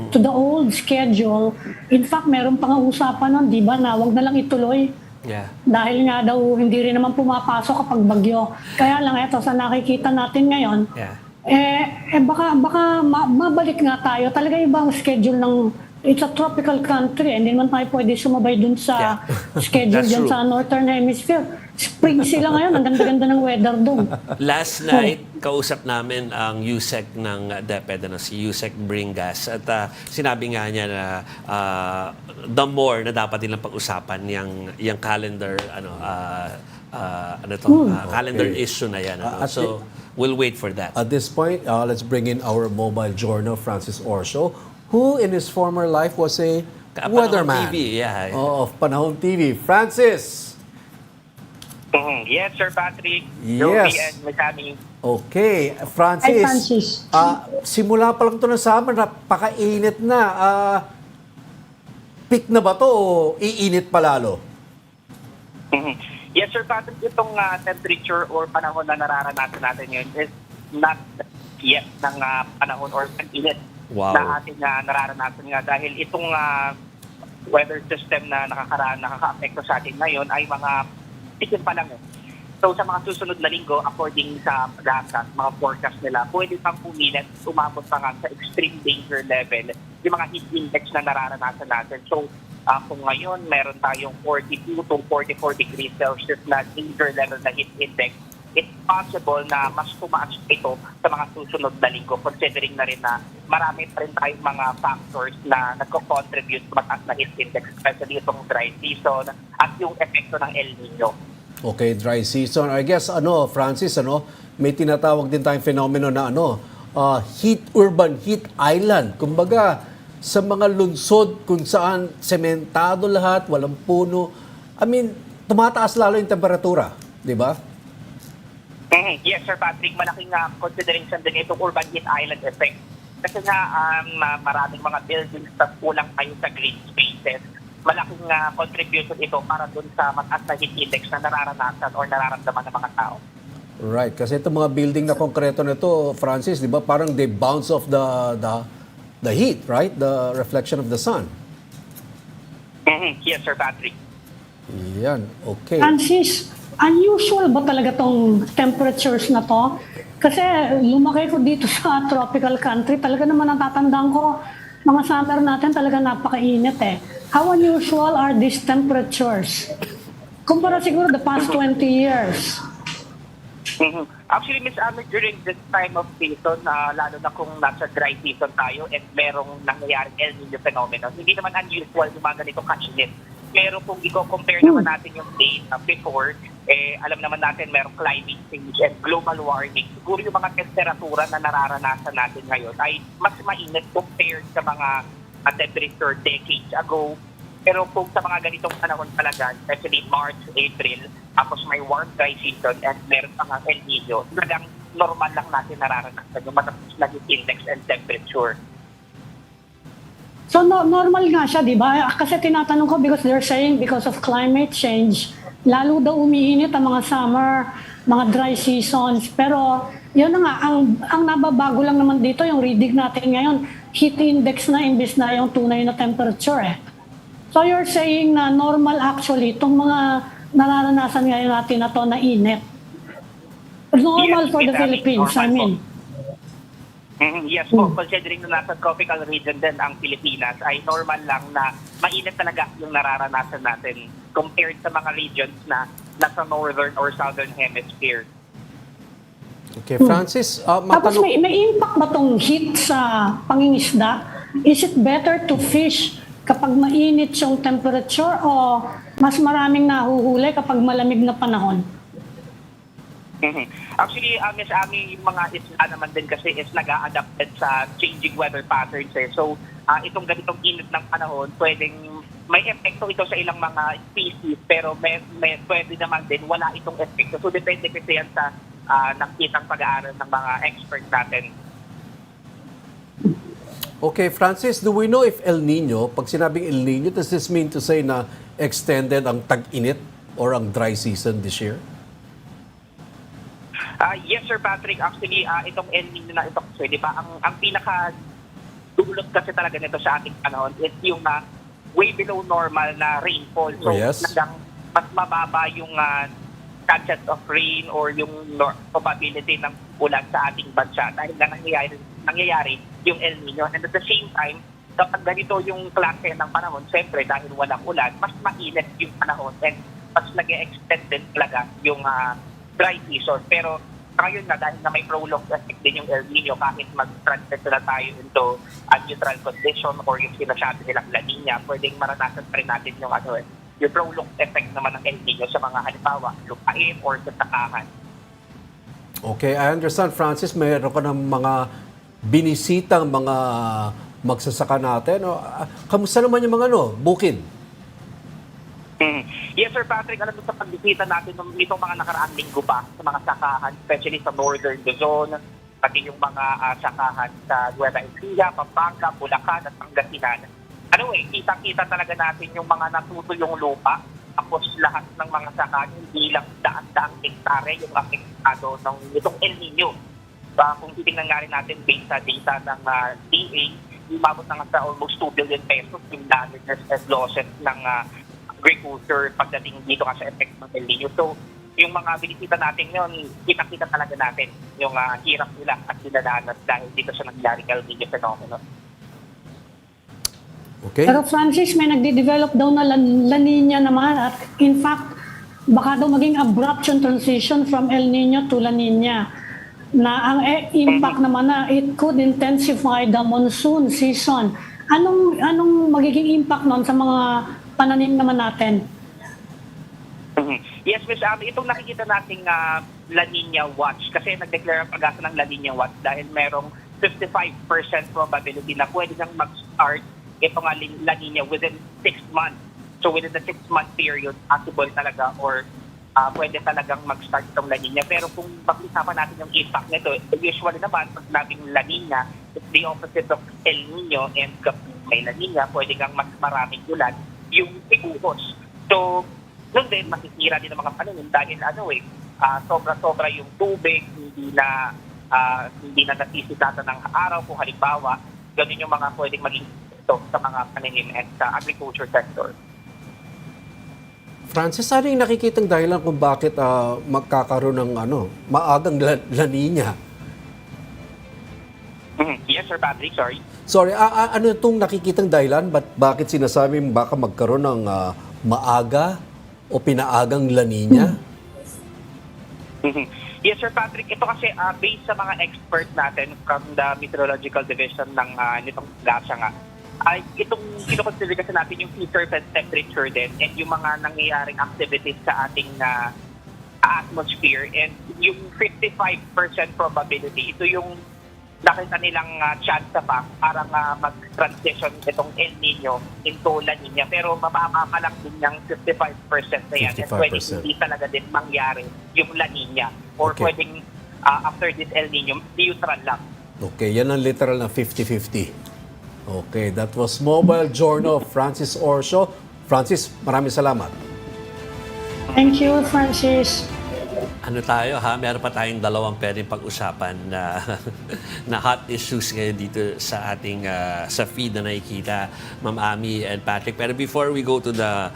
to the old schedule. In fact, meron pang usapan nun, di ba, na wag na lang ituloy. Yeah. Dahil nga daw hindi rin naman pumapasok kapag bagyo. Kaya lang ito sa nakikita natin ngayon, Yeah. baka mabalik nga tayo. Talaga ibang schedule ng it's a tropical country. Hindi naman tayo pwede sumabay dun sa schedule That's dyan true. sa Northern Hemisphere. Spring sila ngayon. Ang ganda-ganda ng weather dun. Last night, kausap namin ang USEC ng DepEd, si USEC Bringas. At sinabi nga niya na the more na dapat nilang pag-usapan yung calendar, calendar Okay. issue na yan. At So, we'll wait for that. At this point, let's bring in our mobile journal, Francis Orsio, who in his former life was a Panahon weatherman. TV, yeah. Of Panahon TV. Francis! Yes, Sir Patrick, Yes. Jove, and Ms. Okay, Ay, Francis. Francis. Simula pa lang ito ng summer, napakainit na. Peak na ba to o iinit pa lalo? Yes, Sir Patrick, itong temperature or panahon na nararanasan natin ngayon is not yet ng panahon or init Wow. na ating nararanasan nga dahil itong weather system na nakaka-apekto sa atin ngayon ay mga tikin pa lang. So sa mga susunod na linggo, according sa pag-asa, mga forecast nila, pwede pang pumilit, umabot pa nga sa extreme danger level yung mga heat index na nararanasan natin. So kung ngayon meron tayong 42 to 44 degrees Celsius na danger level na heat index, it's possible na mas tumaas ito sa mga susunod na linggo considering na rin na marami pa rin tayong mga factors na nagko-contribute sa mataas na heat index, especially itong dry season at yung epekto ng El Nino. Okay, dry season. I guess, Francis, may tinatawag din tayong fenomeno na urban heat island. Kumbaga, sa mga lungsod kung saan sementado lahat, walang puno. I mean, tumataas lalo yung temperatura, di ba? Yes, Sir Patrick, malaking consideration din itong urban heat island effect. Kasi nga maraming mga buildings na kulang tayo sa green spaces. Malaking contribution ito para dun sa mataas na heat index na nararanasan or nararamdaman ng mga tao. Right, kasi itong mga building na konkreto na ito, Francis, di ba, parang they bounce off the heat, right? The reflection of the sun. Yes, Sir Patrick. Yan, okay. Francis, unusual ba talaga tong temperatures na to? Kasi lumaki ko dito sa tropical country, talaga naman natatandaan ko, mga summer natin talaga napakainit How unusual are these temperatures? Kumpara siguro the past 20 years. Actually, Miss Ami, during this time of season, lalo na kung nasa dry season tayo at merong nangyayaring El Nino phenomenon, hindi naman unusual yung mga ganitong kainit. Pero kung i-compare naman natin yung days before, alam naman natin merong climate change and global warming. Siguro yung mga temperatura na nararanasan natin ngayon ay mas mainit compared sa mga temperature decades ago. Pero kung sa mga ganitong panahon talaga, especially March, April, tapos may warm dry season and meron pa nga El Nino, talagang normal lang natin nararanasan yung mataas na heat index and temperature. So normal nga siya, di ba? Kasi tinatanong ko because they're saying because of climate change, lalo daw umiinit ang mga summer, mga dry seasons. Pero yun na nga, ang nababago lang naman dito, yung reading natin ngayon, heat index na imbis na yung tunay na temperature So you're saying na normal actually itong mga nararanasan ngayon natin na to na init. Normal Yes, for the Miss Abby, Philippines, I normal mean. Yes po, considering na nasa tropical region din ang Pilipinas, ay normal lang na mainit talaga yung nararanasan natin compared sa mga regions na nasa northern or southern hemisphere. Okay, Francis, Tapos may impact ba tong heat sa pangingisda? Is it better to fish kapag mainit yung temperature o mas maraming nahuhuli kapag malamig na panahon? Actually, Miss Ami, yung mga isla naman din kasi is nag-a-adapted sa changing weather patterns So, itong ganitong init ng panahon, pwedeng may epekto ito sa ilang mga species pero may pwede naman din wala itong epekto. So, depende kasi yan sa nakitang pag-aaral ng mga experts natin. Okay, Francis, do we know if El Nino, pag sinabing El Nino, does this mean to say na extended ang tag-init or ang dry season this year? Yes, Sir Patrick. Actually, itong El Nino na ito kasi, di ba, ang pinaka dulot kasi talaga nito sa ating panahon is yung way below normal na rainfall. So, Yes. mas mababa yung chances of rain or yung probability ng ulan sa ating bansa dahil na nangyayari yung El Nino. And at the same time, kapag ganito yung klase ng panahon, siyempre dahil walang ulan, mas mainit yung panahon and mas nag-extend din talaga yung dry season. Pero ngayon na dahil na may prolonged effect din yung El Nino, kahit mag-transition na tayo into a neutral condition or yung sinasabi nilang La Nina, pwedeng maranasan pa rin natin yung yung prolonged effect naman ng El Nino sa mga halimbawa, lupain or sa sakahan. Okay, I understand, Francis, mayroon ka ng mga binisitang mga magsasaka natin. Kamusta naman yung mga bukid? Yes, Sir Patrick, alam mo sa pagbisita natin nitong mga nakaraang linggo pa sa mga sakahan, especially sa Northern Luzon, pati yung mga sakahan sa Nueva Ecija, Pampanga, Bulacan at Pangasinan. Kita-kita talaga natin yung mga natuto yung lupa, tapos lahat ng mga sakahan, hindi lang daan-daang hektare yung apektado ng itong El Nino. Kung titingnan nga rin natin based sa data ng DA, umabot na nga sa almost 2 billion pesos yung damages and losses ng agriculture pagdating dito nga sa effect ng El Nino. So, yung mga binisita natin yun, kita-kita talaga natin yung hirap nila at dinadanas dahil dito sa nangyaring El Nino phenomenon. Okay. Pero Francis, may nagde-develop daw na La Nina naman at in fact, baka daw maging abrupt yung transition from El Nino to La Nina na ang impact naman na it could intensify the monsoon season. Anong magiging impact nun sa mga pananim naman natin? Yes, Ms. Amy, itong nakikita nating La Nina Watch kasi nag-declare ang pag-asa ng La Nina Watch dahil merong 55% probability na pwede nang mag-start itong La Nina within 6 months. So within the 6-month period, possible talaga or pwede talagang mag-start itong La Nina. Pero kung pag-usapan natin yung impact nito, usually naman, pag nabing La Nina, it's the opposite of El Nino and kapag may La Nina, pwede kang mas maraming ulan yung iguhos. So, nun din, masisira din ang mga pananim dahil sobra-sobra yung tubig, hindi na nasisitatan ng araw kung halimbawa, ganun yung mga pwedeng maging ito sa mga pananim at sa agriculture sector. Francis, ano yung nakikitang dahilan kung bakit magkakaroon ng maagang La Nina? Yes, Sir Patrick, sorry. Sorry, ano itong nakikitang dahilan? Bakit sinasabing baka magkaroon ng maaga o pinaagang La Nina? Yes, Sir Patrick. Ito kasi based sa mga expert natin from the Meteorological Division ng nitong gasa nga, ay itong kinoconsider kasi natin yung sea surface temperature din and yung mga nangyayaring activities sa ating atmosphere and yung 55% probability, ito yung nakita nilang chance pa para mag-transition itong El Nino into La Nina. Pero mababa pa lang din yung 55% na yan. 55%. And pwedeng hindi talaga din mangyari yung La Nina. Or Okay. pwedeng after this El Nino, neutral lang. Okay, yan ang literal na 50-50. Okay, that was Mobile Journal Francis Orsio. Francis, maraming salamat. Thank you, Francis. Meron pa tayong dalawang pwedeng pag-usapan na, na hot issues ngayon dito sa ating sa feed na nakikita, Ma'am Amy and Patrick. Pero before we go to the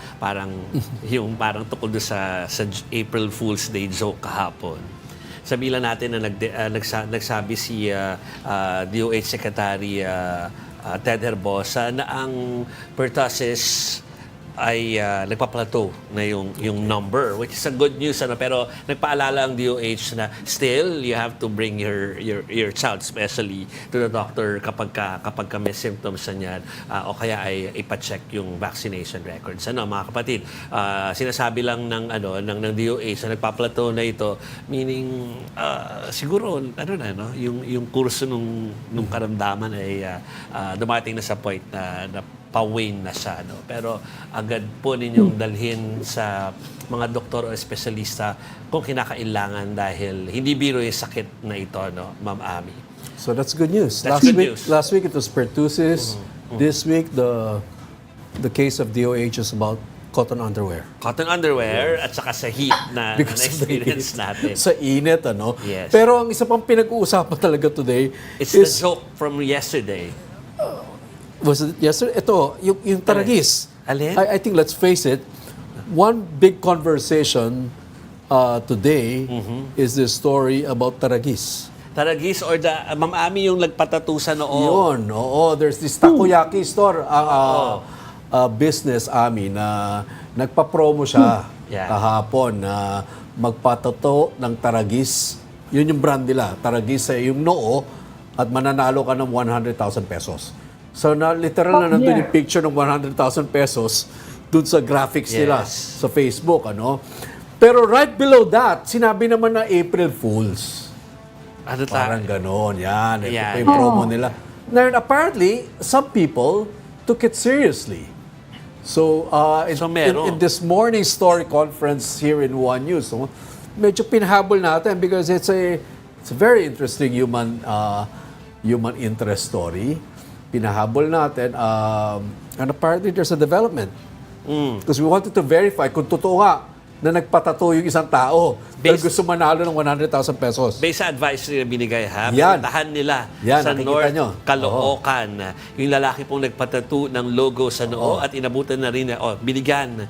yung parang tukol doon sa April Fool's Day joke kahapon, sabihin natin na nagsabi si DOH Secretary Ted Herbosa na ang pertussis ay nagpa-plateau na yung number, which is a good news, pero nagpaalala ang DOH na still you have to bring your child especially to the doctor kapag may symptoms na niyan, o kaya ay ipa-check yung vaccination records. Mga kapatid, sinasabi lang ng DOH na nagpa-plateau na ito, meaning siguro yung kurso nung karamdaman ay dumating na sa point na pa-wane na siya. Pero agad po ninyong dalhin sa mga doktor o espesyalista kung kinakailangan dahil hindi biro yung sakit na ito, Ma'am Amy. So that's good news. That's good news. Last week it was pertussis. This week the case of DOH is about cotton underwear. Cotton underwear at saka sa heat na Because of the na-experience heat. natin. Sa init, ano? Yes. Pero ang isa pang pinag-uusapan talaga today It's the joke from yesterday. was it yesterday? Ito, yung taragis. Alin? I think, let's face it, one big conversation today is the story about taragis. Taragis or Ma'am Ami yung nagpatato sa noo. Yun, oo. There's this takoyaki store, business, Ami, na nagpa-promo siya Yeah. kahapon na magpatato ng taragis. Yun yung brand nila. Taragis sa yung noo at mananalo ka ng 100,000 pesos. So, literal na nandun yung picture ng 100,000 pesos dun sa graphics nila Yes. sa Facebook, ano? Pero right below that, sinabi naman na April Fools. Ano Parang ganon, yan. Ito Yan. pa yung promo nila. Now, apparently, some people took it seriously. So, So, meron. in this morning story conference here in One News, so, medyo pinahabol natin because it's a very interesting human interest story. Pinahabol natin. And apparently, there's a development. Because we wanted to verify kung totoo nga na nagpatato yung isang tao dahil gusto manalo ng 100,000 pesos. Based sa advisory na binigay, ha? Yan. Puntahan nila Yan, sa nakikita North nyo. Caloocan. Yung lalaki pong nagpatato ng logo sa noo at inabutan na rin, binigyan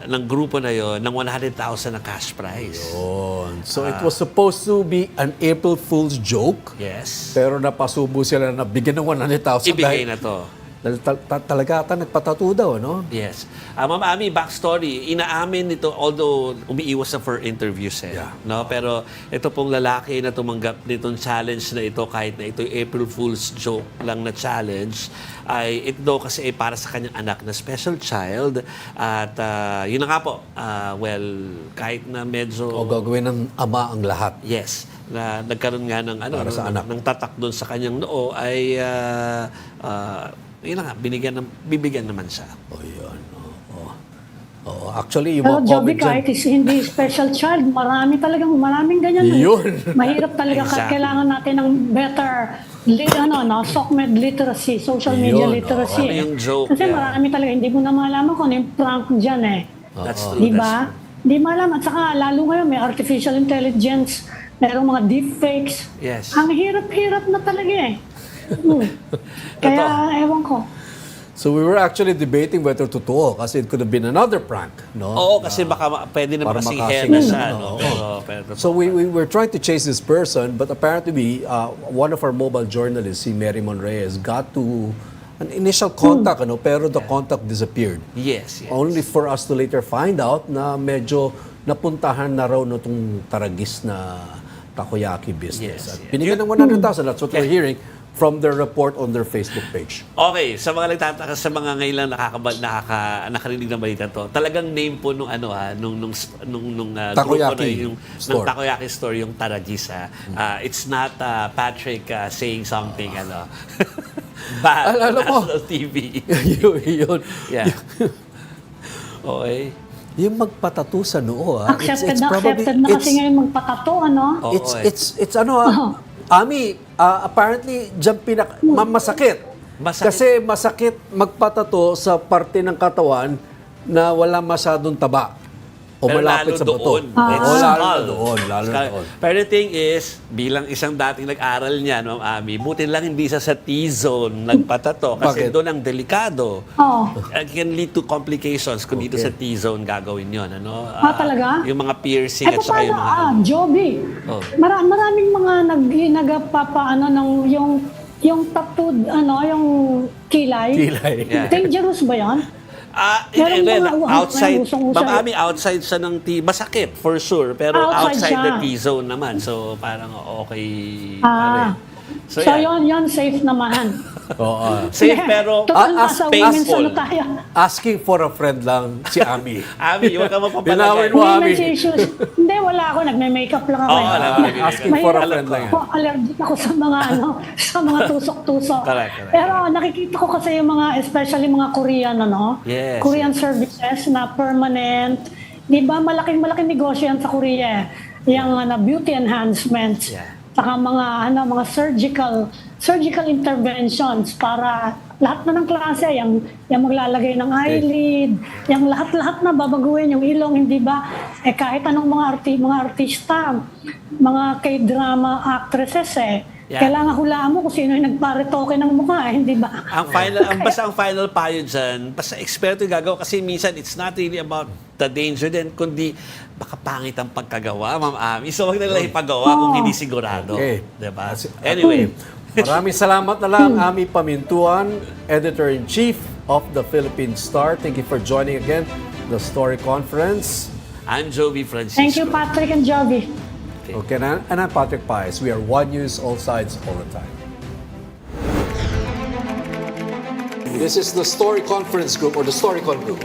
ng grupo na yon ng 100,000 na cash prize. Yun. So, it was supposed to be an April Fool's joke. Yes. Pero napasubo sila na bigyan ng 100,000 Ibigay na to. dahil talaga ata nagpatato daw, no? Yes. Ma'am Ami, backstory, inaamin nito, although umiiwas na for interviews Yeah. no? Pero ito pong lalaki na tumanggap nitong challenge na ito, kahit na ito April Fool's joke lang na challenge, ay ito daw kasi ay para sa kanyang anak na special child. At yun na nga po, kahit na medyo... O gagawin ng ama ang lahat. Yes, na nagkaroon nga ng Para sa anak. ng tatak doon sa kanyang noo ay yun na nga, bibigyan naman siya. O yun. Oo. Actually, yung Pero mga Joby, comment dyan, kahit hindi special child, maraming ganyan. Yun. Mahirap talaga Exactly. kailangan natin ng better SOCMED literacy, social media Yun, literacy. Ano yung joke, Kasi yeah. marami talaga, hindi mo na malaman kung ano yung prank dyan That's true. Di ba? Hindi malaman. At saka lalo ngayon may artificial intelligence, merong mga deepfakes. Yes. Ang hirap-hirap na talaga Kaya ewan ko. so we were actually debating whether totoo kasi it could have been another prank, no? Oo, kasi baka pwede naman para kasing makasing- hena siya. Oo. Pero So we were trying to chase this person, but apparently one of our mobile journalists, si Mary Monreyes, got to an initial contact, pero the contact disappeared. yes. Only for us to later find out na medyo napuntahan na raw nitong taragis na takoyaki business. Yes, At yes. binigyan ng 100,000. That's what we're hearing from their report on their Facebook page. Okay, sa mga nagtataka, sa mga ngayon lang nakarinig ng balita to, talagang name po nung grupo na Takoyaki yung store. ng Takoyaki store, yung Taragis. It's not Patrick saying something bad Alam mo. national TV. yun. Yeah. Okay. Yung magpatato sa noo, Accepted na kasi ngayon magpatato, Oo, It's Ami, apparently, dyan masakit. Masakit. Kasi masakit magpatato sa parte ng katawan na wala masyadong taba. O Pero malapit lalo sa bato. doon. Oo, It's lalo small. na doon. Lalo na doon. Pero the thing is, bilang isang dating nag-aral niya, Ma'am Ami, buti lang hindi siya sa T-zone nagpatato. Kasi Bakit? doon ang delikado. Oo. It can lead to complications kung dito sa T-zone gagawin yun. Talaga? Yung mga piercing at saka yung mga... Joby. Oh. Maraming mga nagpapaano ng yung tattooed, yung kilay. Kilay. Yeah. Dangerous ba yan? And then, Merong mga outside, usong-usay. Ma'am Ami, outside siya ng masakit, for sure. Pero Outside outside the siya. T-zone naman. So, parang okay. So, So, yeah. yon safe naman. Oo. Safe pero Total nasa women's painful. tayo. Asking for a friend lang si Ami. Ami, huwag ka Binawin mapapalagay. mo, Ami. Women's issues. Hindi, wala ako. Nagme-makeup lang ako. Oo, alam mo, Asking for a friend lang yan. Ako, allergic ako sa mga sa mga tusok-tusok. Correct. Pero nakikita ko kasi yung mga, especially mga Korean, Yes, Korean services na permanent. Di ba, malaking negosyo yan sa Korea. Yung beauty enhancements. Yeah. Saka mga surgical interventions para lahat na ng klase, yung maglalagay ng eyelid, yung lahat-lahat na babaguhin, yung ilong, hindi ba? Kahit anong mga artista, mga K-drama actresses Yeah. kailangan hulaan mo kung sino yung nagparetoke ng mukha, hindi ba? Ang final payo dyan, basta eksperto yung gagawa kasi minsan it's not really about the danger din, kundi baka pangit ang pagkagawa, Ma'am Amy. So wag na nila ipagawa kung hindi sigurado. Okay. Diba? Anyway, Maraming salamat na lang, Amy Pamintuan, Editor-in-Chief of the Philippine Star. Thank you for joining again the Story Conference. I'm Jove Francisco. Thank you, Patrick and Jovi. Okay, and I'm Patrick Paez. We are One News, all sides, all the time. This is the Story Conference Group or the Storycon Group.